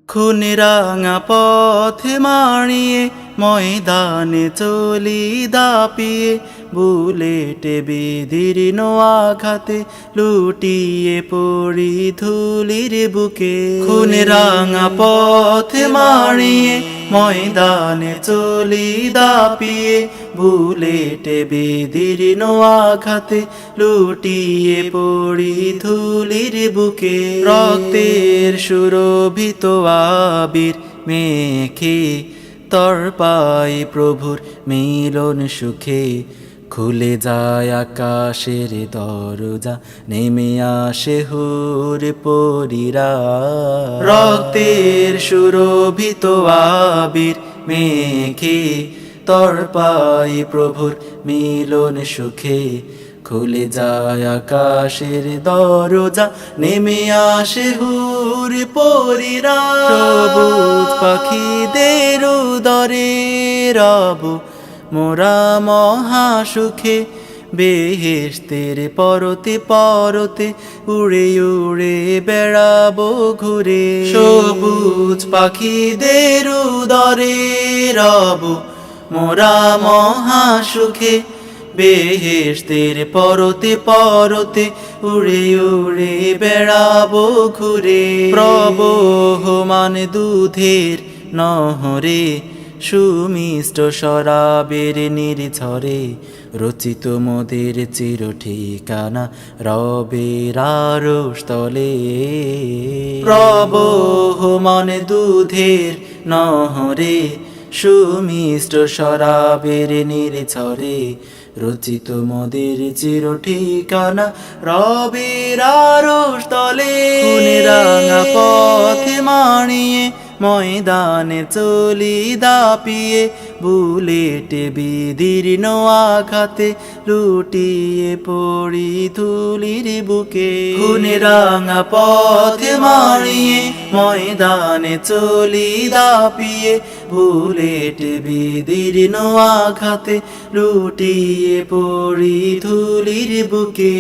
খুনে রাঙা পথে মাড়িয়ে ময়দানে চলি দাপিয়ে, বুলেটে বিদীর্ণ আঘাতে লুটিয়ে পড়ি ধুলির বুকে। খুনে রাঙা পথে মাড়িয়ে ময়দানে চলি দাপিয়ে, বুলেটে বিদীর্ণ আঘাতে লুটিয়ে পড়ি ধুলির বুকে। রক্তের সুরভিত আবির মেখে তর্পাই প্রভুর মিলন সুখে, খুলে যায় আকাশের দরজা, নেমে আসে হুর পরীরা। রক্তের সুরভিত আবির মেখে তর্পাই প্রভুর মিলন সুখে, খুলে যায় আকাশের দরজা, নেমে আসে হুর পরীরা। সবুজ পাখিদের উদরে রব মোরা মহাসুখে, বেহেশতের পরতে পরতে উড়ে উড়ে বেড়াবো ঘুরে। সবুজ পাখিদের উদরে রব মোরা মহাসুখে, বেহেশতের পরতে পরতে উড়ে উড়ে বেড়াবো ঘুরে। প্রবহমান দুধের নহরে সুমিষ্ট শরাবের নির্ঝরে, রচিত মোদের চির ঠিকানা রবের আরশতলে। প্রবহমান দুধের নহরে সুমিষ্ট শরাবের নির্ঝরে, রচিত মোদের চির ঠিকানা রবের আরশতলে। খুনে রাঙা পথে মাড়িয়ে ময়দানে চলি দাপিয়ে, বুলেটে বিদীর্ণ আঘাতে লুটিয়ে পড়ি ধুলির বুকে। খুনে রাঙা পথে মাড়িয়ে ময়দানে চলি দাপিয়ে, বুলেটে বিদীর্ণ আঘাতে লুটিয়ে পড়ি ধুলির বুকে।